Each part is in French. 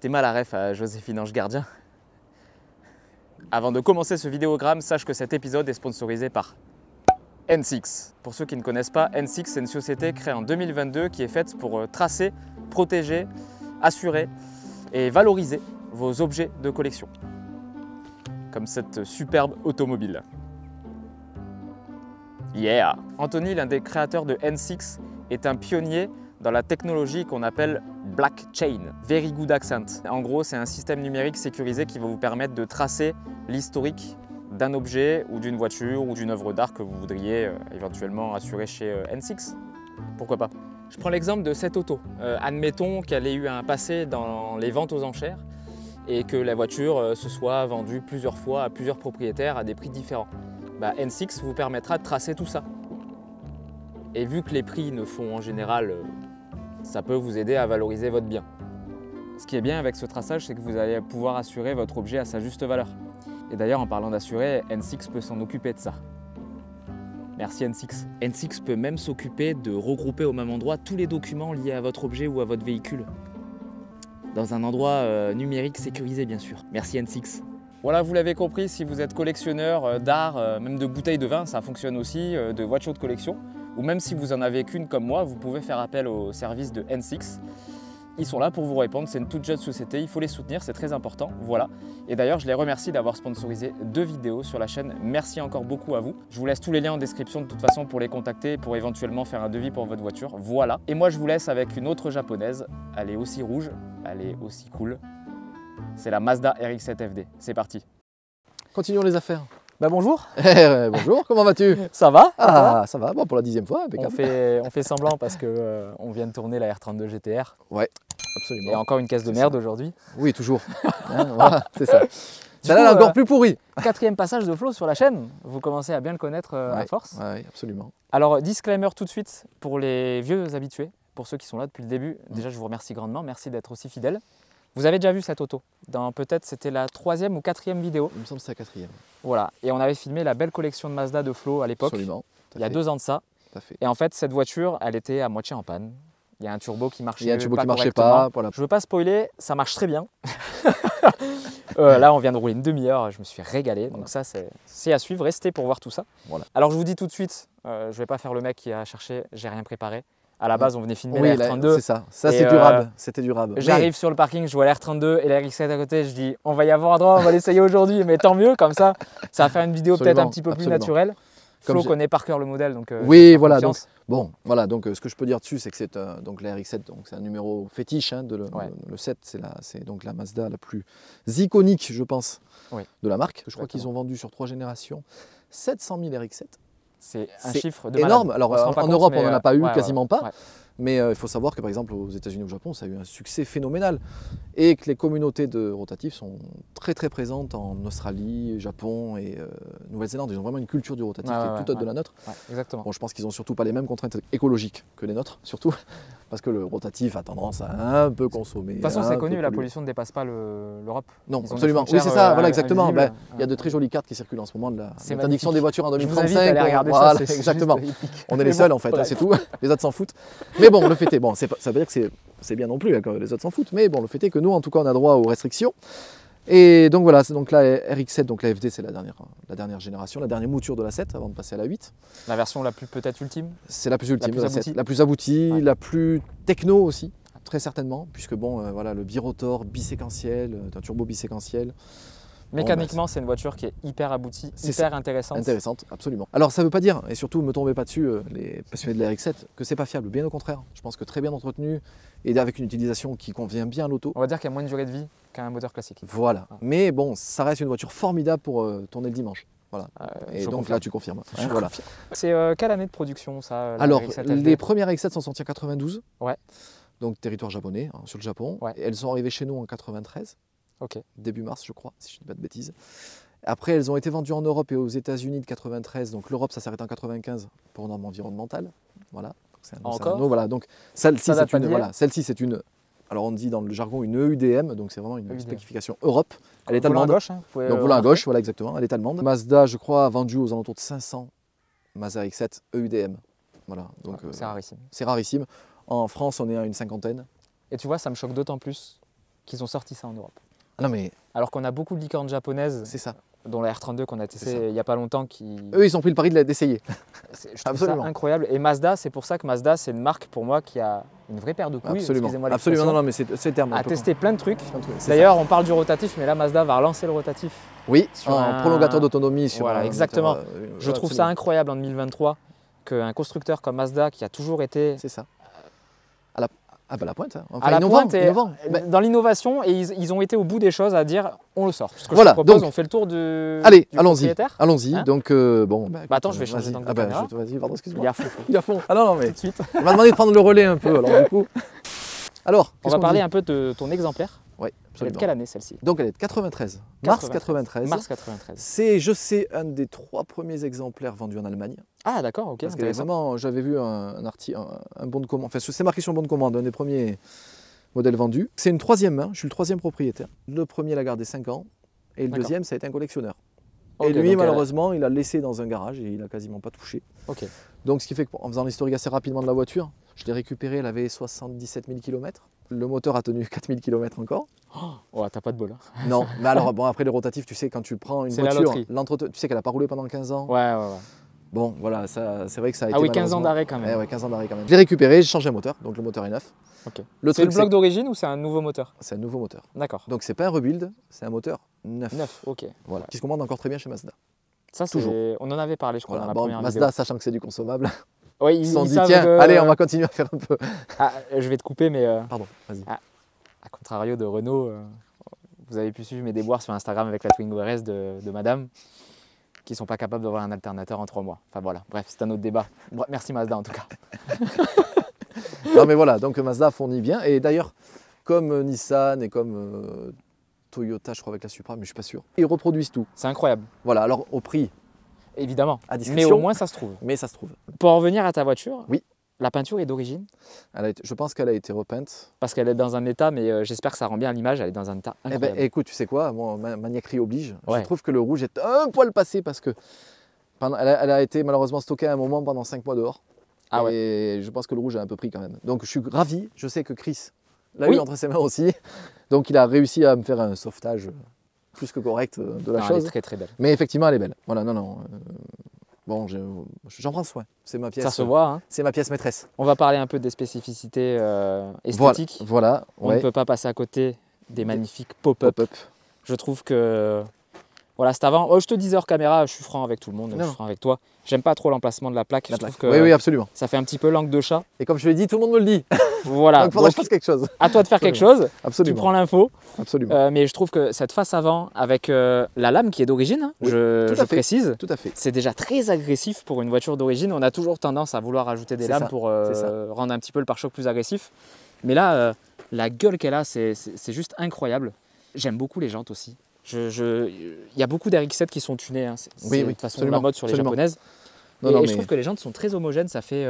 T'es mal à ref à Joséphine Ange Gardien. Avant de commencer ce vidéogramme, sache que cet épisode est sponsorisé par N6. Pour ceux qui ne connaissent pas, N6 c'est une société créée en 2022 qui est faite pour tracer, protéger, assurer et valoriser vos objets de collection. Comme cette superbe automobile. Yeah! Anthony, l'un des créateurs de N6, est un pionnier dans la technologie qu'on appelle blockchain, very good accent. En gros, c'est un système numérique sécurisé qui va vous permettre de tracer l'historique d'un objet ou d'une voiture ou d'une œuvre d'art que vous voudriez éventuellement assurer chez N6. Pourquoi pas? Je prends l'exemple de cette auto. Admettons qu'elle ait eu un passé dans les ventes aux enchères et que la voiture se soit vendue plusieurs fois à plusieurs propriétaires à des prix différents. N6 vous permettra de tracer tout ça. Et vu que les prix ne font en général, ça peut vous aider à valoriser votre bien. Ce qui est bien avec ce traçage, c'est que vous allez pouvoir assurer votre objet à sa juste valeur. Et d'ailleurs, en parlant d'assurer, N6 peut s'en occuper de ça. Merci N6. N6 peut même s'occuper de regrouper au même endroit tous les documents liés à votre objet ou à votre véhicule. Dans un endroit numérique sécurisé, bien sûr. Merci N6. Voilà, vous l'avez compris, si vous êtes collectionneur d'art, même de bouteilles de vin, ça fonctionne aussi, de voitures de collection. Ou même si vous en avez qu'une comme moi, vous pouvez faire appel au service de N6. Ils sont là pour vous répondre, c'est une toute jeune société, il faut les soutenir, c'est très important, voilà. Et d'ailleurs, je les remercie d'avoir sponsorisé 2 vidéos sur la chaîne, merci encore beaucoup à vous. Je vous laisse tous les liens en description de toute façon pour les contacter, pour éventuellement faire un devis pour votre voiture, voilà. Et moi, je vous laisse avec une autre japonaise, elle est aussi rouge, elle est aussi cool. C'est la Mazda RX-7 FD, c'est parti. Continuons les affaires. Bonjour. Bonjour, comment vas-tu? Ça va? Ah, ça va, bon, pour la 10e fois, impeccable. On fait semblant parce que on vient de tourner la R32 GTR. Ouais, absolument. Et encore une caisse de merde aujourd'hui. Oui, toujours. Hein, voilà, c'est ça. Celle-là est encore plus pourrie. 4e passage de Flo sur la chaîne. Vous commencez à bien le connaître à force. Oui, absolument. Alors, disclaimer tout de suite pour les vieux habitués, pour ceux qui sont là depuis le début. Déjà, je vous remercie grandement. Merci d'être aussi fidèles. Vous avez déjà vu cette auto dans peut-être c'était la 3e ou 4e vidéo. Il me semble que c'est la 4e. Voilà, et on avait filmé la belle collection de Mazda de Flo à l'époque. Absolument. Il y a 2 ans de ça. Tout à fait. Et en fait, cette voiture, elle était à moitié en panne. Il y a un turbo qui marchait pas. Il y a un turbo qui correctement. marchait pas. Voilà. Je veux pas spoiler, ça marche très bien. Là, on vient de rouler une demi-heure, je me suis régalé. Donc ça, c'est à suivre. Restez pour voir tout ça. Voilà. Alors, je vous dis tout de suite, je vais pas faire le mec qui a cherché, j'ai rien préparé. À la base, on venait filmer la R32. C'est ça. Ça, c'est durable. C'était durable. J'arrive sur le parking, je vois la R32 et la RX-7 à côté. Je dis, on va y avoir un droit, on va l'essayer aujourd'hui. Mais tant mieux, comme ça va faire une vidéo peut-être un petit peu plus naturelle. Flo connaît par cœur le modèle, donc oui, voilà. Donc, bon, voilà. Donc, ce que je peux dire dessus, c'est que c'est donc la RX-7, donc c'est un numéro fétiche. Hein, le 7, c'est donc la Mazda la plus iconique, je pense, de la marque. Je crois qu'ils ont vendu sur 3 générations 700 000 RX-7. C'est un chiffre de énorme. malade. Alors en Europe, on n'en a pas eu, quasiment pas. Mais il faut savoir que par exemple aux États-Unis ou au Japon, ça a eu un succès phénoménal. Et que les communautés de rotatifs sont très très présentes en Australie, Japon et Nouvelle-Zélande. Ils ont vraiment une culture du rotatif qui est toute autre de la nôtre. Exactement. Bon, je pense qu'ils n'ont surtout pas les mêmes contraintes écologiques que les nôtres, surtout. Parce que le rotatif a tendance à un peu consommer. De toute façon, c'est connu, la pollution ne dépasse pas l'Europe. Non, absolument. Oui, c'est ça, voilà, exactement. Il y a de très jolies cartes qui circulent en ce moment de l'interdiction des voitures en 2035. Voilà, exactement. On est les seuls en fait, c'est tout. Les autres s'en foutent. Mais bon, le fait est, bon, ça veut dire que c'est bien non plus, hein, que les autres s'en foutent. Mais bon, le fait est que nous, en tout cas, on a droit aux restrictions. Et donc voilà, c'est donc la RX-7, donc la FD, c'est la dernière génération, la dernière mouture de la 7 avant de passer à la 8. La version la plus peut-être ultime. C'est la plus ultime, la plus aboutie, la plus techno aussi, très certainement, puisque bon, voilà, le birotor biséquentiel, un turbo biséquentiel. Mécaniquement, c'est une voiture qui est hyper aboutie, hyper intéressante. Intéressante, absolument. Alors ça ne veut pas dire, et surtout ne me tombez pas dessus, les passionnés de la RX-7, que c'est pas fiable, bien au contraire. Je pense que très bien entretenu et avec une utilisation qui convient bien à l'auto. On va dire qu'il y a moins de durée de vie qu'un moteur classique. Voilà, mais bon, ça reste une voiture formidable pour tourner le dimanche. Voilà. Et donc là, tu confirmes. Hein, voilà. C'est quelle année de production ça? Alors, les premières RX-7 sont sorties en 92, ouais. Donc territoire japonais, hein, sur le Japon. Ouais. Et elles sont arrivées chez nous en 93. Okay. Début mars, je crois, si je ne dis pas de bêtises. Après, elles ont été vendues en Europe et aux États-Unis de 93. Donc l'Europe, ça s'arrête en 95 pour normes environnementales. Voilà. Encore. Voilà. Donc celle-ci, c'est une. Alors on dit dans le jargon une EUDM, donc c'est vraiment une spécification Europe. Elle est allemande. Volant à gauche, hein, donc volant à gauche, voilà exactement. Elle est allemande. Mazda, je crois, a vendu aux alentours de 500 Mazda X7 EUDM. Voilà. Donc c'est rarissime. C'est rarissime. En France, on est à une cinquantaine. Et tu vois, ça me choque d'autant plus qu'ils ont sorti ça en Europe. Ah non, mais Alors qu'on a beaucoup de licornes japonaises, c'est ça. dont la R32 qu'on a C'est ça. testé il n'y a pas longtemps, qui... Eux, ils ont pris le pari d'essayer. Je trouve ça Absolument. incroyable. Et Mazda, c'est pour ça que Mazda, c'est une marque pour moi qui a une vraie paire de couilles, Absolument. excusez-moi Absolument, l'expression, non, mais c'est le terme. à tester plein de trucs. C'est D'ailleurs, on parle du rotatif, mais là, Mazda va relancer le rotatif. ça. Oui, sur en un- prolongateur d'autonomie sur Voilà, un exactement. moteur, Je trouve ça incroyable en 2023 qu'un constructeur comme Mazda, qui a toujours été C'est ça. La pointe. Hein. Enfin, à la innovant, pointe et innovant. Ben, dans l'innovation, et ils ont été au bout des choses à dire on le sort. Ce que Voilà, je te propose, donc, on fait le tour du allez, du allons-y. propriétaire. Allons-y. Hein Donc, bon. Bah attends, je vais changer vas-y. d'angle de Ah bah, caméra. vas-y, pardon, Il excuse-moi. est à fond. Il est à fond. Ah non, non, mais Tout de suite. il m'a demandé de prendre le relais un peu, alors du coup. Alors, On va parler un peu de ton exemplaire. Oui, Elle est de absolument. quelle année celle-ci? Donc, elle est de 93. Mars 93. Mars 93. C'est, je sais, un des 3 premiers exemplaires vendus en Allemagne. Ah d'accord, ok. Parce que Intéressant. vraiment, j'avais vu un bon de commande. Enfin, c'est marqué sur le bon de commande, un des premiers modèles vendus. C'est une 3e main, je suis le 3e propriétaire. Le premier l'a gardé 5 ans et le D'accord. deuxième, ça a été un collectionneur. Ok, et lui, donc, malheureusement, il l'a laissé dans un garage et il n'a quasiment pas touché. Ok. Donc, ce qui fait qu'en faisant l'historique assez rapidement de la voiture, je l'ai récupérée, elle avait 77 000 km. Le moteur a tenu 4 000 km encore. Oh, t'as pas de bol. Hein. Non, mais alors, bon, après les rotatifs, tu sais, quand tu prends une C'est la voiture, loterie. tu sais qu'elle n'a pas roulé pendant 15 ans. Ouais. Bon, voilà, ça, c'est vrai que ça a été. Ah oui, 15 ans malheureusement- d'arrêt quand même. Ouais, 15 ans d'arrêt quand même. Je l'ai récupéré, j'ai changé un moteur, donc le moteur est neuf. Ok. Le C'est le truc, bloc d'origine ou c'est un nouveau moteur? c'est un nouveau moteur. D'accord. Donc c'est pas un rebuild, c'est un moteur neuf. 9, ok. Voilà. Qui se commande encore très bien chez Mazda. Ça, c'est... Toujours. On en avait parlé, je crois, Voilà. dans la Bon, première Mazda, vidéo. sachant que c'est du consommable, Ouais, ils se sont dit savent tiens, que- allez, on va continuer à faire un peu. Ah, je vais te couper, mais Pardon, vas-y. à contrario de Renault, vous avez pu suivre mes déboires sur Instagram avec la Twingo RS de madame, qui sont pas capables d'avoir un alternateur en 3 mois. Enfin voilà, bref, c'est un autre débat. Merci Mazda en tout cas. Non mais voilà, donc Mazda fournit bien. Et d'ailleurs, comme Nissan et comme Toyota, je crois avec la Supra, mais je suis pas sûr, ils reproduisent tout. C'est incroyable, Voilà, alors au prix, évidemment. à Mais discrétion, au moins ça se trouve. mais ça se trouve. Pour en revenir à ta voiture, Oui. La peinture est d'origine, Je pense qu'elle a été repeinte. parce qu'elle est dans un état, mais j'espère que ça rend bien à l'image, elle est dans un état Eh ben, incroyable. écoute, tu sais quoi, moi, maniaquerie oblige. Ouais. Je trouve que le rouge est un poil passé parce que elle a été malheureusement stockée à un moment pendant 5 mois dehors. Ah ouais. Et je pense que le rouge a un peu pris quand même. Donc je suis ravi. Je sais que Chris l'a Oui. eu entre ses mains aussi. Donc il a réussi à me faire un sauvetage plus que correct de la Non, elle est chose. très très belle. Mais effectivement, elle est belle. Voilà, non. Bon, j'en prends soin. C'est ma pièce. Ça se voit, hein. C'est ma pièce maîtresse. On va parler un peu des spécificités esthétiques. Voilà. On ouais. ne peut pas passer à côté des magnifiques pop-up. Pop-up. Je trouve que voilà, c'est avant. Oh, je te disais hors caméra, je suis franc avec tout le monde, donc Non. je suis franc avec toi. J'aime pas trop l'emplacement de la plaque. La Je plaque. trouve que Oui, absolument. ça fait un petit peu langue de chat. Et comme je l'ai dit, tout le monde me le dit. Voilà. Donc il faudrait que Donc, je fasse quelque chose. à toi de faire quelque chose. Tu Absolument. prends l'info. Absolument. Mais je trouve que cette face avant, avec la lame qui est d'origine, hein, Oui, je tout à fait. précise, Tout à fait. c'est déjà très agressif pour une voiture d'origine. On a toujours tendance à vouloir ajouter des C'est lames ça, pour c'est ça. rendre un petit peu le pare-choc plus agressif. Mais là, la gueule qu'elle a, c'est juste incroyable. J'aime beaucoup les jantes aussi. Il y a beaucoup d'RX7 qui sont tunés. Hein. C'est Oui, de toute façon absolument, la mode sur les absolument. japonaises. Non, et non, je mais- trouve que les jantes sont très homogènes. Ça fait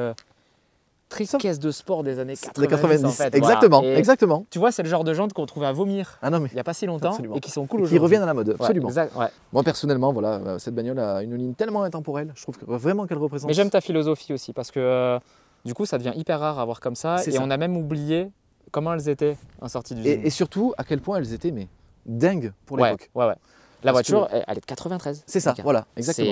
très Ça- caisse de sport des années 90. Des 90. En fait, Exactement, voilà. Et exactement. Tu vois, c'est le genre de jantes qu'on trouvait à vomir Ah non, mais il n'y a pas si longtemps Absolument. et qui sont cool qui aujourd'hui. reviennent à la mode, Ouais, absolument. exact, ouais. Moi personnellement, voilà, cette bagnole a une ligne tellement intemporelle. Je trouve que vraiment qu'elle représente. Mais j'aime ta philosophie aussi parce que du coup, ça devient hyper rare à voir comme ça. C'est Et ça. on a même oublié comment elles étaient en sortie d'usine. Et surtout à quel point elles étaient mais dingues pour ouais, l'époque. ouais. La Parce que- voiture, elle est de 93. C'est ça, Donc, voilà, exactement.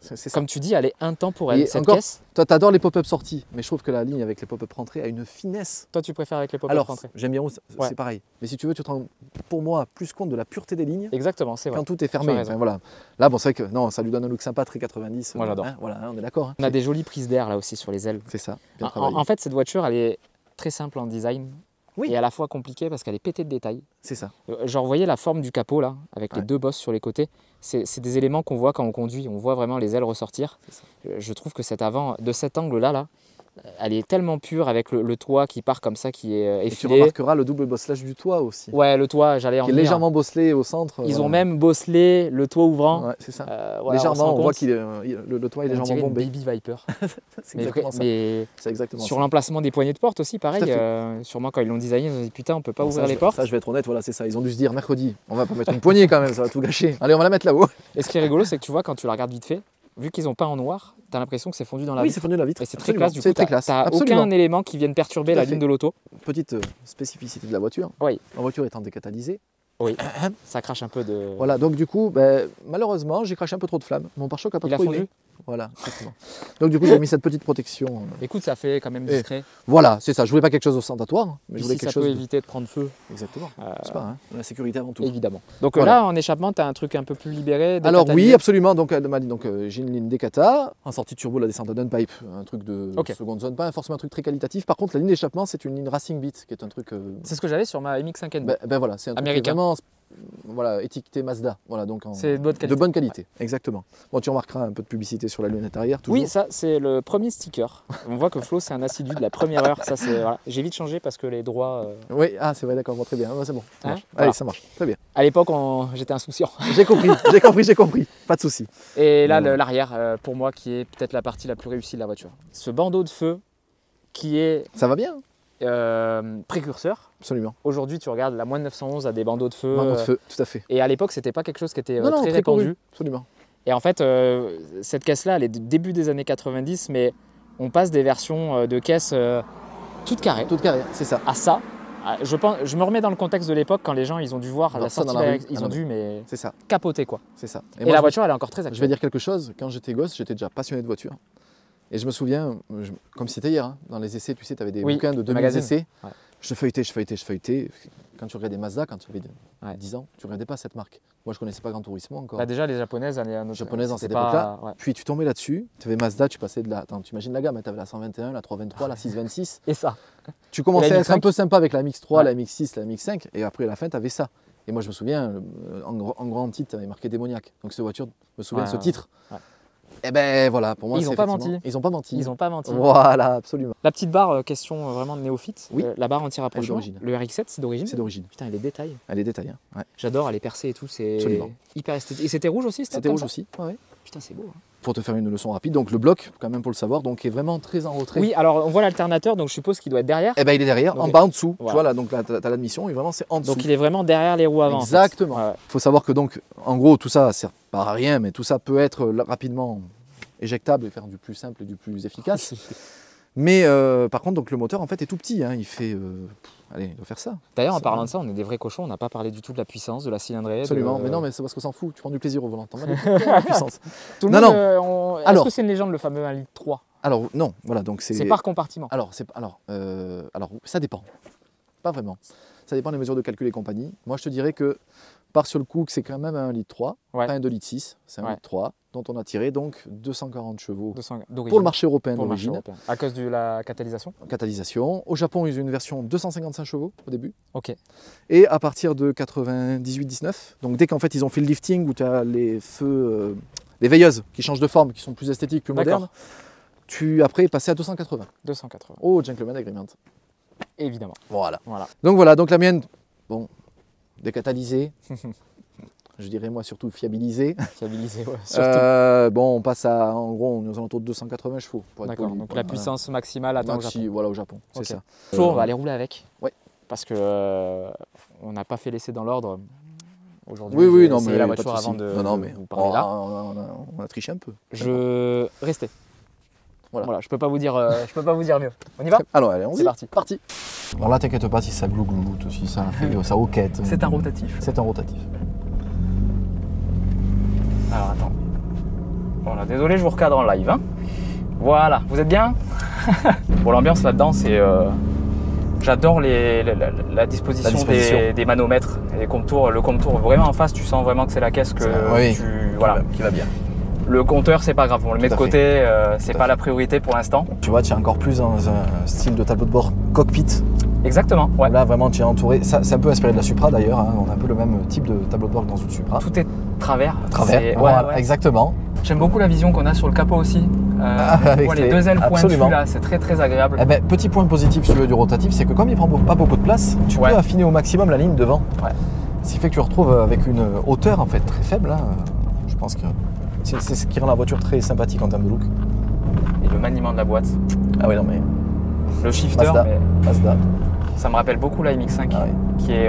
C'est C'est ça. comme tu dis, elle est intemporelle. Et Cette encore- caisse, Toi, t'adores les pop-up sorties, mais je trouve que la ligne avec les pop-up rentrées a une finesse. toi, tu préfères avec les pop-up Alors, rentrées. j'aime bien, c'est Ouais. pareil. Mais si tu veux, tu te rends, pour moi, plus compte de la pureté des lignes Exactement, c'est vrai. quand tout est Tu as fermé. raison. Enfin, voilà. Là, bon, c'est vrai que non, ça lui donne un look sympa, très 90. Moi, j'adore. Voilà, on est d'accord. hein. On a des jolies prises d'air là aussi sur les ailes. C'est ça, bien En, travaillé. en fait, cette voiture, elle est très simple en design. Oui. Et à la fois compliquée parce qu'elle est pétée de détails. C'est ça. Genre, vous voyez la forme du capot là, avec les Ouais. deux bosses sur les côtés. C'est des éléments qu'on voit quand on conduit. On voit vraiment les ailes ressortir. C'est ça. Je trouve que cet avant, de cet angle-là, elle est tellement pure avec le toit qui part comme ça, qui est Et tu effilé. remarqueras le double bosselage du toit aussi. Ouais, le toit, j'allais en Qui est venir. légèrement bosselé au centre. Ils voilà. ont même bosselé le toit ouvrant. Ouais, c'est ça. Voilà, on se légèrement, rend on voit compte, qu'il est, le toit est on légèrement dirait une bombé. Baby Viper. C'est mais exactement ça. mais C'est exactement sur ça. l'emplacement des poignées de porte aussi, pareil. Tout à fait. Sûrement quand ils l'ont designé, ils ont dit putain, on peut pas Bon, ouvrir ça, les je- portes. Ça, je vais être honnête, voilà, c'est ça. Ils ont dû se dire mercredi, on va pas mettre une poignée quand même, ça va tout gâcher. Allez, on va la mettre là-haut. Et ce qui est rigolo, c'est que tu vois, quand tu la regardes vite fait, vu qu'ils ont pas en noir, tu as l'impression que c'est fondu dans la Oui, vitre. c'est fondu dans la vitre. Et c'est très Absolument. classe, du coup, C'est très tu classe. n'as Absolument. aucun élément qui vienne perturber Tout à la fait. ligne de l'auto. Petite spécificité de la voiture. Oui. La voiture étant décatalysée. Oui, ça crache un peu de... Voilà, donc du coup, ben, malheureusement, j'ai craché un peu trop de flammes. Mon pare-choc n'a pas Il a trop fondu. aimé. Voilà, exactement. Donc du coup, j'ai mis cette petite protection. Écoute, ça fait quand même Et- discret. Voilà, c'est ça. Je voulais pas quelque chose ostentatoire, mais je voulais Ici, quelque ça peut chose. éviter de prendre feu. Exactement. C'est pas, hein, la sécurité avant tout. Évidemment. Donc Voilà. là, en échappement, tu as un truc un peu plus libéré. Alors oui, décatalysé. absolument. Donc elle m'a dit j'ai une ligne Decata, en sortie de turbo la descente à Dunpipe, un truc de Ok. seconde zone, pas forcément un truc très qualitatif. Par contre, la ligne d'échappement, c'est une ligne Racing Beat, qui est un truc. C'est ce que j'avais sur ma MX-5 Ben voilà, c'est un truc qui est Américain. vraiment voilà, étiqueté Mazda. Voilà, donc C'est de bonne qualité. de bonne qualité, exactement. Bon, tu remarqueras un peu de publicité sur la lunette arrière, toujours. Oui, ça, c'est le premier sticker. On voit que Flo, c'est un assidu de la première heure. Ça, c'est voilà. J'ai vite changé parce que les droits. Oui, ah c'est vrai, d'accord, bon, très bien. Ouais, c'est bon. Ça Hein marche. Voilà. Allez, ça marche, très bien. À l'époque, j'étais insouciant. J'ai compris, j'ai compris. Pas de souci. Et là, Non. l'arrière, pour moi, qui est peut-être la partie la plus réussie de la voiture. Ce bandeau de feu qui est Ça va bien, précurseur. absolument. Aujourd'hui, tu regardes, la Moine 911 a des bandeaux de feu. Bandeau de feu, tout à fait. Et à l'époque, c'était pas quelque chose qui était Non, non, très très couru, répandu. absolument. Et en fait, cette caisse-là, elle est du début des années 90, mais on passe des versions de caisses toutes carrées Toute carrière, c'est ça. à ça. Je me remets dans le contexte de l'époque quand les gens ils ont dû voir Voir la ça sortie, dans la rue. ils Ah ont non, dû mais C'est ça, capoter quoi. c'est ça. Et moi, la je- voiture elle est encore très Je vais actuelle. dire quelque chose, quand j'étais gosse, j'étais déjà passionné de voiture. Et je me souviens, comme c'était hier, hein, dans les essais, tu sais, tu avais des Oui, bouquins de les 2000 magazines. essais. Ouais. Je feuilletais. Quand tu regardais Mazda, quand tu avais Ouais. 10 ans, tu ne regardais pas cette marque. Moi, je ne connaissais pas Gran Turismo encore. Bah, déjà les japonaises, Les japonaises dans c'était cette époque-là. ouais. Puis tu tombais là-dessus, tu avais Mazda, tu passais de la. Attends, tu imagines la gamme, tu avais la 121, la 323, la 626. Et ça. Tu commençais Et la à être un MX5? peu sympa avec la MX3, Ouais. la MX6, la MX5, et après à la fin, tu avais ça. Et moi, je me souviens, en grand titre, tu avais marqué démoniaque. Donc, cette voiture, je me souviens de ce Ouais, titre. ouais. Et ben voilà, pour moi, Ils c'est ont pas effectivement- menti. Ils n'ont pas menti. Ils ont pas menti. Voilà, absolument. La petite barre, question vraiment de néophyte. Oui. La barre anti-rapprochement. d'origine. Le RX-7 c'est d'origine. C'est d'origine. Putain, et les détails. Elle est détaillée. Ouais. J'adore, elle est percée et tout. C'est Absolument. hyper esthétique. Et c'était rouge aussi, C'était comme rouge ça aussi. Ouais. Putain, c'est beau. hein. Pour te faire une leçon rapide, donc le bloc, quand même pour le savoir, donc est vraiment très en retrait. Oui, alors on voit l'alternateur, donc je suppose qu'il doit être derrière. Et ben il est derrière, Donc, en bas en dessous. voilà. Tu vois là, donc là, t'as l'admission et vraiment c'est en dessous. Donc il est vraiment derrière les roues avant. en fait. Exactement. Ouais. Il faut savoir que donc, en gros, tout ça sert pas à rien, mais tout ça peut être rapidement éjectable et faire du plus simple et du plus efficace. Mais par contre, donc le moteur en fait est tout petit. Hein. Il fait, allez, il doit faire ça. D'ailleurs, en C'est parlant vrai. de ça, on est des vrais cochons. On n'a pas parlé du tout de la puissance, de la cylindrée. Absolument. de- Mais non, mais c'est parce qu'on s'en fout. Tu prends du plaisir au volant. T'en vas la puissance. Tout le Non, monde, non. Est-ce Alors. que c'est une légende le fameux 1,3 litre Alors non, voilà. Donc C'est par compartiment. Alors, ça dépend. Pas vraiment. Ça dépend des mesures de calcul et compagnie. Moi, je te dirais que part sur le coup que c'est quand même un 1,3 litre, Ouais. pas un 2,6 litres, c'est un Ouais. 1,3 litre, dont on a tiré donc 240 chevaux 200 d'origine. pour le marché européen Pour le marché d'origine, européen. À cause de la catalysation. catalysation. Au Japon, ils ont une version 255 chevaux au début. Ok. Et à partir de 98-19, donc dès qu'en fait ils ont fait le lifting où tu as les feux, les veilleuses qui changent de forme, qui sont plus esthétiques, plus D'accord. modernes, tu après es passé à 280. 280. Oh, gentleman agreement. Évidemment. Voilà. Voilà. Donc la mienne, bon, décatalysée, je dirais moi surtout fiabilisée. Fiabilisé, ouais. Surtout. Bon, on passe à, en gros, on est aux alentours de 280 chevaux. Pour être D'accord. poli. Donc Voilà. la puissance maximale atteint au Maxi, Japon. voilà, au Japon, c'est Ok. ça. Flo, on va aller rouler avec. Ouais. Parce que on n'a pas fait l'essai dans l'ordre. Aujourd'hui, Oui, j'ai oui, non, essayé mais la pas de voiture avant souci. de, non, de mais vous parler là. on a triché un peu. Restez. Voilà. Voilà, je peux pas vous dire mieux. On y va? Alors, allez, on C'est parti. Parti. Alors là, t'inquiète pas si ça glougloute, si ça fait ça hoquette. C'est un rotatif. C'est un rotatif. Alors attends. Voilà, désolé, je vous recadre en live. Hein. Voilà, vous êtes bien? Bon, l'ambiance là-dedans, c'est. J'adore la disposition, La disposition. des manomètres et des compte-tours. Le compte-tour vraiment en face, tu sens vraiment que c'est la caisse que Oui. voilà. Qui va bien. Le compteur, c'est pas grave, on le met de Tout à côté, c'est Tout à pas fait. la priorité pour l'instant. Tu vois, tu es encore plus dans un style de tableau de bord cockpit. Exactement, ouais. Là, vraiment, tu es entouré. Ça, c'est un peu inspiré de la Supra d'ailleurs. Hein. On a un peu le même type de tableau de bord que dans une Supra. Tout est travers. Travers. C'est- Voilà, ouais. exactement. J'aime beaucoup la vision qu'on a sur le capot aussi. On avec voit les les- deux ailes absolument. pointues là, c'est très très agréable. Eh ben, petit point positif sur le du rotatif, c'est que comme il prend pas beaucoup de place, tu Ouais. peux affiner au maximum la ligne devant. Ouais. Ce qui fait que tu retrouves avec une hauteur en fait très faible. Hein. Je pense que c'est ce qui rend la voiture très sympathique en termes de look. Et le maniement de la boîte, Ah oui, non mais le shifter, Mazda. mais Mazda. ça me rappelle beaucoup la MX-5 Ah oui. qui est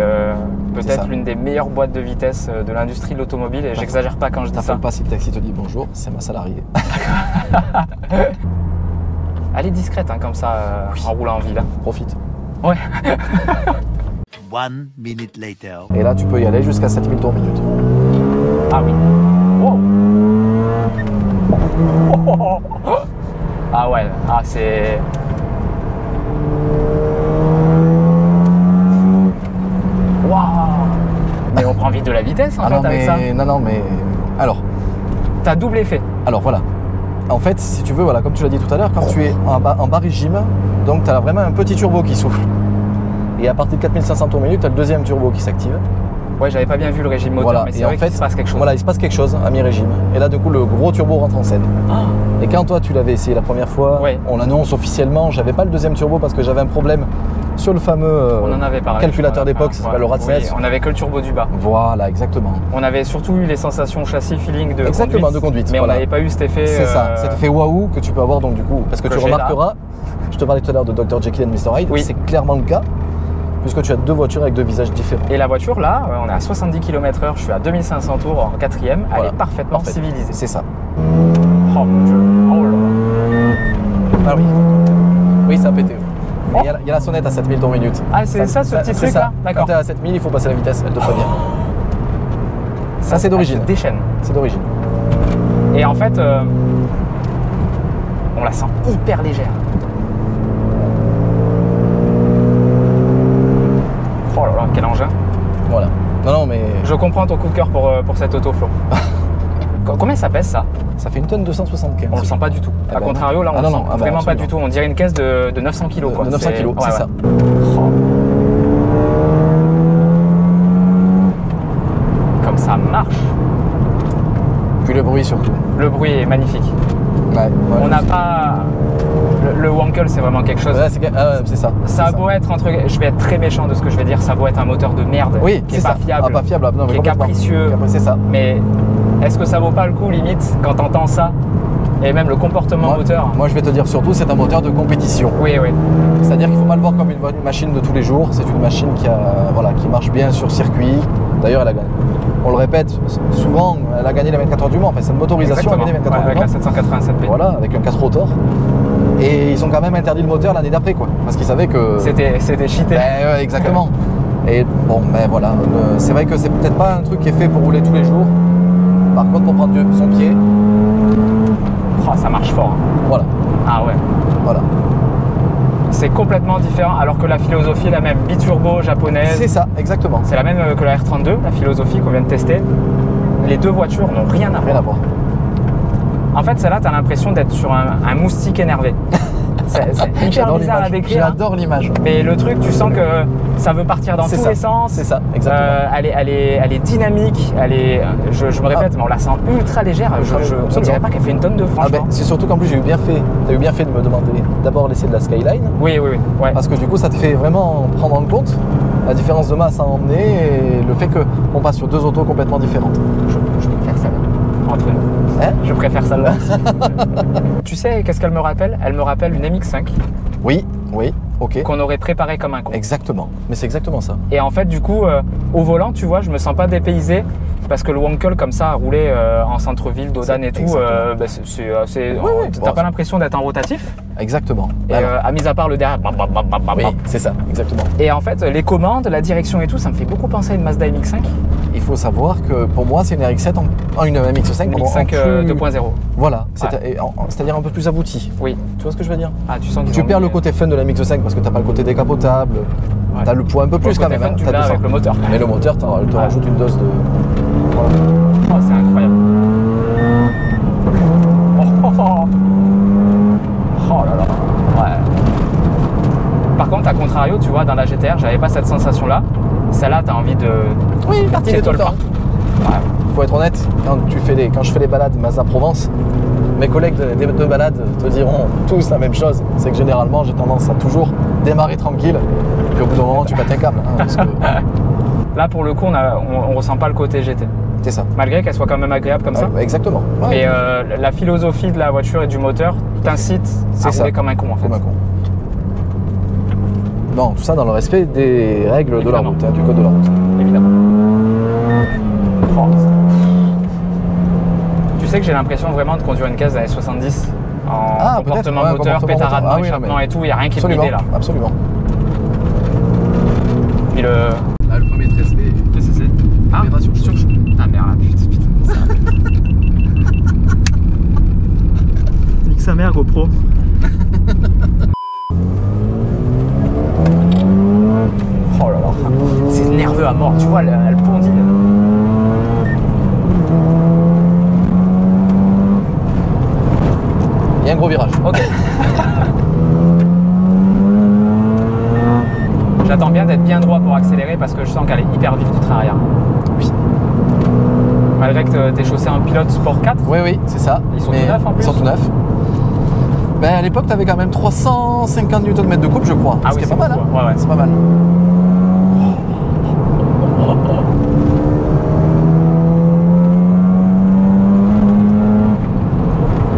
Peut-être l'une des meilleures boîtes de vitesse de l'industrie de l'automobile, et j'exagère pas quand je dis ça. T'appelles pas si le taxi te dit bonjour, c'est ma salariée. Elle est discrète hein, comme ça, en roulant en ville. Hein. Profite. Ouais. 1 minute later. Et là, tu peux y aller jusqu'à 7000 tours minute. Ah oui. Wow. Ah ouais, ah c'est... Waouh. Mais on prend vite de la vitesse en fait avec ça. Non, mais... Alors... T'as double effet. Alors voilà. En fait, si tu veux, voilà, comme tu l'as dit tout à l'heure, quand tu es en bas régime, donc tu as vraiment un petit turbo qui souffle. Et à partir de 4500 tours minute, tu as le deuxième turbo qui s'active. Ouais, j'avais pas bien vu le régime moteur, voilà. mais c'est vrai qu'il se passe quelque chose. Voilà, il se passe quelque chose à mi-régime. Et là, du coup, le gros turbo rentre en scène. Et quand toi, tu l'avais essayé la première fois, on l'annonce officiellement, j'avais pas le deuxième turbo parce que j'avais un problème sur le fameux on en avait parlé, calculateur d'époque, c'est le Radsness. Oui, on avait que le turbo du bas. Voilà, exactement. On avait surtout eu les sensations châssis, feeling de conduite. Mais voilà. On n'avait pas eu cet effet... C'est ça, cet effet waouh que tu peux avoir donc du coup. Parce que tu remarqueras, je te parlais tout à l'heure de Dr. Jekyll and Mr. Hyde, c'est clairement le cas. Puisque tu as deux voitures avec deux visages différents. Et la voiture là, on est à 70 km/h, je suis à 2500 tours en quatrième, elle est parfaitement civilisée. C'est ça. Oh mon dieu, oh là là. Ah oui. Oui, ça a pété. Mais il y a la sonnette à 7000 tours minute. Ah c'est ça ce petit truc là. D'accord. Quand tu es à 7000, il faut passer la vitesse, elle te prévient. Ça c'est d'origine. Elle déchaîne. C'est d'origine. Et en fait, on la sent hyper légère. Oh là là, quel engin. Voilà. Non, mais... Je comprends ton coup de cœur pour cette auto, Flo. Combien ça pèse, ça? Ça fait 1 tonne 275. On le sent pas du tout. A contrario, là, on le sent vraiment pas du tout. On dirait une caisse de 900 kg, quoi. De 900 kg, c'est ça. Oh. Comme ça marche. Puis le bruit, surtout. Le bruit est magnifique. Ouais, on n'a pas... Le Wankel, c'est vraiment quelque chose. Ouais, c'est ça. Ça a beau être, je vais être très méchant de ce que je vais dire, ça a beau être un moteur de merde, qui est pas fiable, pas fiable, non, qui est capricieux. C'est ça. Mais est-ce que ça vaut pas le coup, limite, quand tu entends ça, et même le comportement moteur? Moi, je vais te dire surtout, c'est un moteur de compétition. Oui, oui. C'est-à-dire qu'il ne faut pas le voir comme une machine de tous les jours. C'est une machine qui marche bien sur circuit. D'ailleurs, on le répète souvent, elle a gagné la 24 heures du Mans. Enfin, c'est une motorisation, elle a gagné la 24 heures du Mans. Avec la 787B. Voilà, avec un 4 rotor. Et ils ont quand même interdit le moteur l'année d'après, quoi. Parce qu'ils savaient que... C'était cheaté. Ben, ouais, exactement. Et bon, ben voilà. C'est vrai que c'est peut-être pas un truc qui est fait pour rouler tous les jours. Par contre, pour prendre son pied... Oh, ça marche fort. Hein. Voilà. Ah ouais. Voilà. C'est complètement différent, alors que la philosophie est la même. Biturbo japonaise. C'est ça, exactement. C'est la même que la R32, la philosophie qu'on vient de tester. Les deux voitures n'ont rien à voir. En fait, celle-là, tu as l'impression d'être sur un moustique énervé. C'est hyper bizarre à décrire. J'adore l'image. Mais le truc, tu sens que ça veut partir dans tous les sens. C'est ça, exactement. Elle est dynamique. Je me répète, mais on la sent ultra légère. Je ne dirais pas qu'elle fait 1 tonne de franchement. C'est surtout qu'en plus, tu as eu bien fait de me demander d'abord l'essai de la Skyline. Oui. Ouais. Parce que du coup, ça te fait vraiment prendre en compte la différence de masse à emmener et le fait qu'on passe sur deux autos complètement différentes. Je préfère ça entre nous. Je préfère celle-là. Tu sais, qu'est-ce qu'elle me rappelle? Elle me rappelle une MX5. Oui, ok. Qu'on aurait préparé comme un con. Exactement, mais c'est exactement ça. Et en fait, du coup, au volant, tu vois, je me sens pas dépaysé. Parce que le Wankel, comme ça, à rouler en centre-ville, Dodane et tout, t'as pas l'impression d'être en rotatif. Exactement. Et à mis à part le derrière. Oui, c'est ça, exactement. Et en fait, les commandes, la direction et tout, ça me fait beaucoup penser à une Mazda MX-5. Il faut savoir que pour moi, c'est une RX-7 une MX-5. Une MX-5 2.0. Voilà, c'est-à-dire un peu plus abouti. Oui. Tu vois ce que je veux dire? Ah, tu sens qu'ils tu perds le côté fun de la MX-5 parce que t'as pas le côté décapotable. Ouais. T'as le poids un peu plus quand même. Tu l'as avec le moteur. Mais le moteur, te rajoute une dose de... Voilà. Oh, c'est incroyable. Oh là là. Ouais. Par contre, à contrario, tu vois, dans la GTR, j'avais pas cette sensation-là. Celle-là, t'as envie de... Oui, partir tout le temps. Ouais. Faut être honnête, quand je fais les balades Mazda Provence, mes collègues de balade te diront tous la même chose. C'est que généralement, j'ai tendance à toujours démarrer tranquille, puis au bout d'un moment, tu pètes un câble. Parce que... Là, pour le coup, on ressent pas le côté GT. C'est ça. Malgré qu'elle soit quand même agréable comme ça. Exactement. Ouais. Mais la philosophie de la voiture et du moteur t'incite à rouler comme un con, en fait. Comme un con. Non, tout ça dans le respect des règles de la Évidemment. route, hein, du code de la route. Évidemment. Oh. Tu sais que j'ai l'impression vraiment de conduire une caisse des années 70 en comportement peut-être, ouais, moteur, comportement pétaradement, moteur. Ah oui, échappement non, mais et tout, il n'y a rien qui est absolument, bridé là. absolument. Puis le... Là, le premier 13B, Qu'est-ce que c'est? Ah, Opération sur... Ah merde, putain. Nique sa mère, GoPro. Oh là là, c'est nerveux à mort, tu vois, elle bondit. il y a un gros virage. Ok. J'attends bien d'être bien droit pour accélérer parce que je sens qu'elle est hyper vive du train arrière. Oui. Malgré que t'es chaussé en pilote Sport 4. Oui, oui, c'est ça. Ils sont Mais tout neufs en plus. Ils sont tout neufs. Ben, à l'époque, tu avais quand même 350 Nm de couple, je crois. Ah Ce oui, qui est c'est pas mal. beaucoup, Hein. ouais, ouais. C'est pas mal.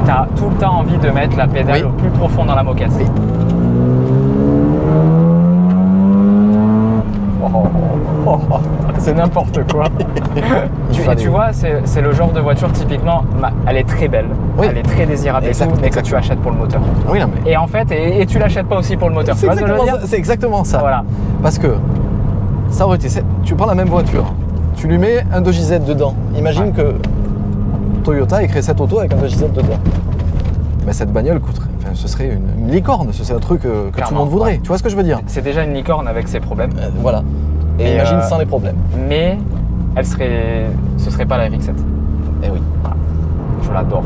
T'as tout le temps envie de mettre la pédale Oui. au plus profond dans la moquette. Oui. C'est n'importe quoi. Tu vois, c'est le genre de voiture typiquement, elle est très belle, Oui. elle est très désirable et tout, mais que tu achètes pour le moteur. Oui, non, mais. Et en fait, et tu l'achètes pas aussi pour le moteur. Tu C'est vois ce que je veux exactement, dire? c'est exactement ça. Voilà. Parce que ça aurait été. Tu prends la même voiture, tu lui mets un 2JZ dedans. Imagine Ouais. que Toyota ait créé cette auto avec un 2JZ dedans. Mais cette bagnole coûterait. Enfin, ce serait une licorne, ce serait un truc que tout le Clairement, monde voudrait. ouais. Tu vois ce que je veux dire? C'est déjà une licorne avec ses problèmes, Voilà. Et Et, imagine sans les problèmes. mais ce serait pas la RX-7. Eh oui. Je l'adore.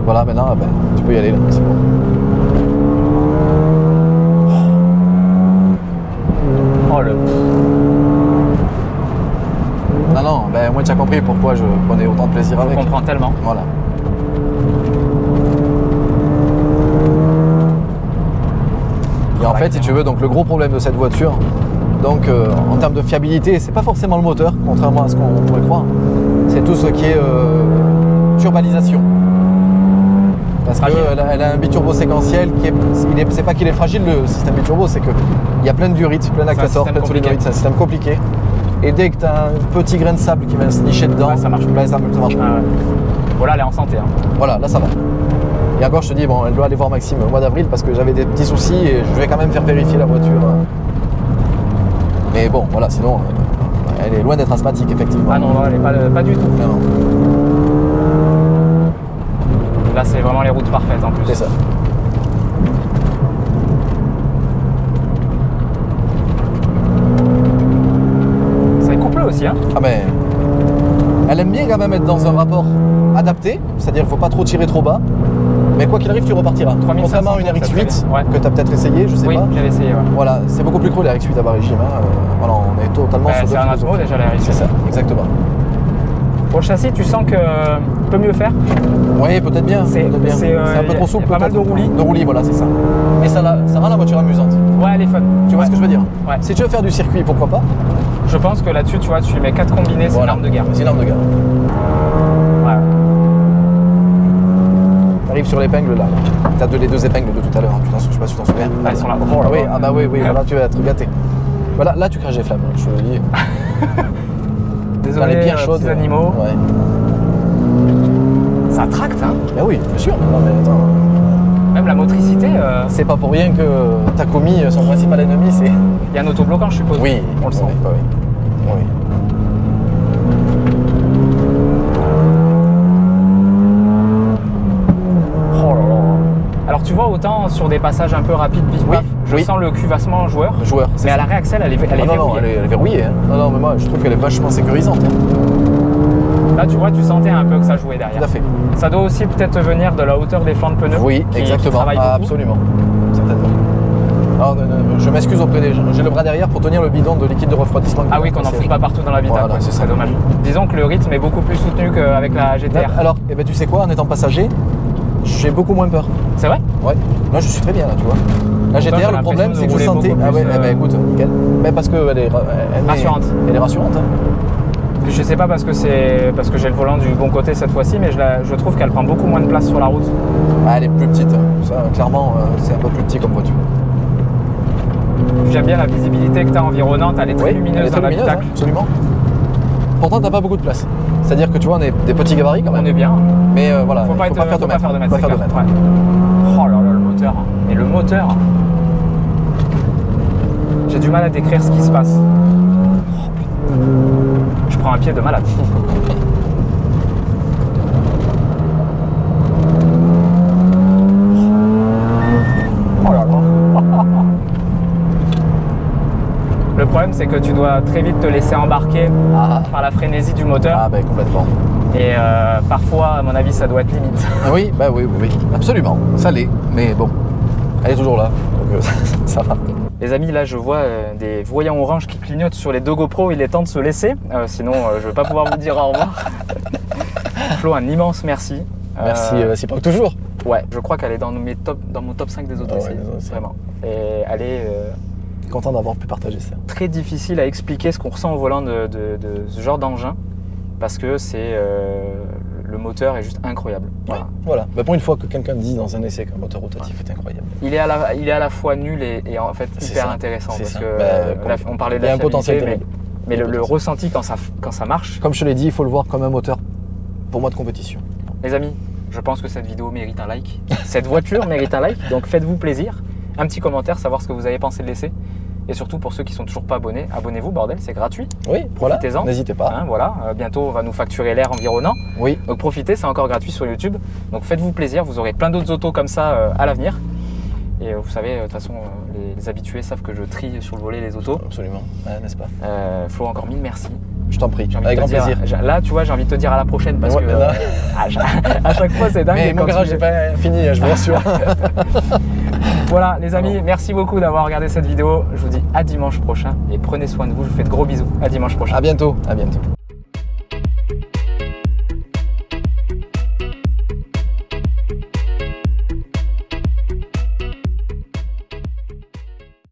Voilà, maintenant, ben, tu peux y aller là, c'est bon. Oh le... Non, non, ben moi tu as compris pourquoi je prenais autant de plaisir Je avec. comprends tellement. Voilà. Et en fait, si tu veux, donc le gros problème de cette voiture, donc en termes de fiabilité, c'est pas forcément le moteur, contrairement à ce qu'on pourrait croire. C'est tout ce qui est turbalisation. Parce qu'elle a un biturbo séquentiel qui est. C'est pas qu'il est fragile le système biturbo, c'est qu'il y a plein de durites, plein d'acteurs, plein de solénoïdes, c'est un système compliqué. Et dès que tu as un petit grain de sable qui vient se nicher dedans, Ouais, ça marche plus. ben, ça marche pas. Ah ouais. Voilà, elle est en santé. Hein. Voilà, là ça va. Et encore, je te dis, bon, elle doit aller voir Maxime au mois d'avril parce que j'avais des petits soucis et je vais quand même faire vérifier la voiture. Mais bon, voilà, sinon, elle est loin d'être asthmatique, effectivement. Ah non, elle est pas du tout. Non, non, Là, c'est vraiment les routes parfaites en plus. c'est ça. Ça est couplé aussi, hein. Ah ben, elle aime bien quand même être dans un rapport adapté, c'est-à-dire qu'il ne faut pas trop tirer trop bas. Mais quoi qu'il arrive, tu repartiras. 3500, Contrairement à une ça serait RX-8 bien. Ouais. que tu as peut-être essayé, je sais Oui, pas. j'avais essayé. Ouais. Voilà, c'est beaucoup plus creux la RX-8 à bas régime. Hein. Voilà, on est totalement sur C'est un Atmo déjà la RX. C'est ça, exactement. Pour le châssis, tu sens que peut mieux faire. Oui, peut-être bien. C'est peut-être bien. un peu trop souple. pas mal de peut-être. roulis. De roulis, voilà, c'est ça. Mais ça rend la voiture amusante. Ouais, elle est fun. Tu vois ce que je veux dire? Ouais. Si tu veux faire du circuit, pourquoi pas? Je pense que là-dessus, tu vois, tu mets 4 combinés, c'est une Voilà. arme de guerre. C'est une arme de guerre. Ouais. T'arrives sur l'épingle là. T'as les deux épingles de tout à l'heure. Hein. Je sais pas si tu t'en souviens. Ah, elles sont là. Ah oui, ah bah oui, voilà, tu vas être gâté. Voilà, là tu craches des flammes, je te le dis. Désolé, Elle est bien chaude. petits animaux. Ouais. Ça tracte, hein. Ben oui, bien sûr. Non mais attends. Même la motricité, C'est pas pour rien que Takumi, son principal ennemi, c'est. il y a un autobloquant, je suppose. Oui, On le sent. Oui, oui. Oui. Oh là là. Alors tu vois, autant sur des passages un peu rapides, pif Oui, paf, je oui. sens le cuvassement joueur. Le joueur, c'est Mais à ça. la réaxel, elle est Ah non, non, verrouillée. elle est verrouillée. Hein. Non, non, mais moi je trouve qu'elle est vachement sécurisante. Hein. Là, tu vois, tu sentais un peu que ça jouait derrière. Tout à fait. Ça doit aussi peut-être venir de la hauteur des flancs de pneus. Oui, qui exactement. travaillent Ah, beaucoup. absolument. Certainement. Alors, je m'excuse auprès des gens. J'ai le bras derrière pour tenir le bidon de liquide de refroidissement. Ah oui, qu'on n'en fout pas partout dans l'habitacle. Voilà, ouais, c'est c'est ça. dommage. Disons que le rythme est beaucoup plus soutenu qu'avec la GTR. Alors, eh ben, tu sais quoi, en étant passager, j'ai beaucoup moins peur. C'est vrai? Ouais. Là, je suis très bien, là, tu vois. La j'ai GTR, le problème, c'est que je l'impression de sentais. rouler Ah ouais, beaucoup eh ben, plus, écoute, nickel. Mais parce qu'elle est Rassurante. Elle est rassurante. Hein. Puis je sais pas parce que j'ai le volant du bon côté cette fois-ci, mais je trouve qu'elle prend beaucoup moins de place sur la route. Ah, elle est plus petite. Hein. Ça, clairement, c'est un peu plus petit comme voiture. J'aime bien la visibilité que tu as environnante, elle est très lumineuse dans l'habitacle. Absolument. Pourtant, t'as pas beaucoup de place. C'est-à-dire que tu vois, on est des petits gabarits quand même. On est bien. Mais voilà, faut pas faire de mètres. Faut pas faire de mètres. Ouais. Oh là là, le moteur. Et le moteur. J'ai du mal à décrire ce qui se passe. Je prends un pied de malade. Oh là là. Le problème, c'est que tu dois très vite te laisser embarquer par la frénésie du moteur. Ah ben complètement. Et parfois, à mon avis, ça doit être limite. Oui, bah oui, absolument. Ça l'est, mais bon, elle est toujours là, donc ça va. Les amis, là, je vois des voyants orange qui clignotent sur les deux GoPro. Il est temps de se laisser, sinon je ne vais pas pouvoir vous dire au revoir. Flo, un immense merci. Merci, c'est pas toujours. Ouais, je crois qu'elle est dans mon top 5 des autos aussi, vraiment. Et elle est content d'avoir pu partager ça. Très difficile à expliquer ce qu'on ressent au volant de ce genre d'engin, parce que c'est le moteur est juste incroyable. Voilà. Bah, pour une fois que quelqu'un dit dans un essai qu'un moteur rotatif est incroyable. Il est à la fois nul et en fait hyper intéressant, parce que on parlait de la fiabilité, mais le ressenti quand ça marche. Comme je te l'ai dit, il faut le voir comme un moteur pour moi de compétition. Les amis, je pense que cette vidéo mérite un like. Cette voiture mérite un like, donc faites-vous plaisir. Un petit commentaire, savoir ce que vous avez pensé de l'essai. Et surtout pour ceux qui sont toujours pas abonnés, abonnez-vous, bordel, c'est gratuit. Oui, profitez-en. N'hésitez pas. Hein, voilà, bientôt on va nous facturer l'air environnant. Oui. Donc profitez, c'est encore gratuit sur YouTube. Donc faites-vous plaisir, vous aurez plein d'autres autos comme ça à l'avenir. Et vous savez, de toute façon, les habitués savent que je trie sur le volet les autos. Absolument, n'est-ce pas Flo, encore 1000 merci. Je t'en prie, avec grand plaisir. Là, tu vois, j'ai envie de te dire à la prochaine parce que à chaque fois, c'est dingue. Mais mon garage n'est pas fini, je vous rassure. Voilà, les amis, merci beaucoup d'avoir regardé cette vidéo. Je vous dis à dimanche prochain et prenez soin de vous. Je vous fais de gros bisous. À dimanche prochain. À bientôt.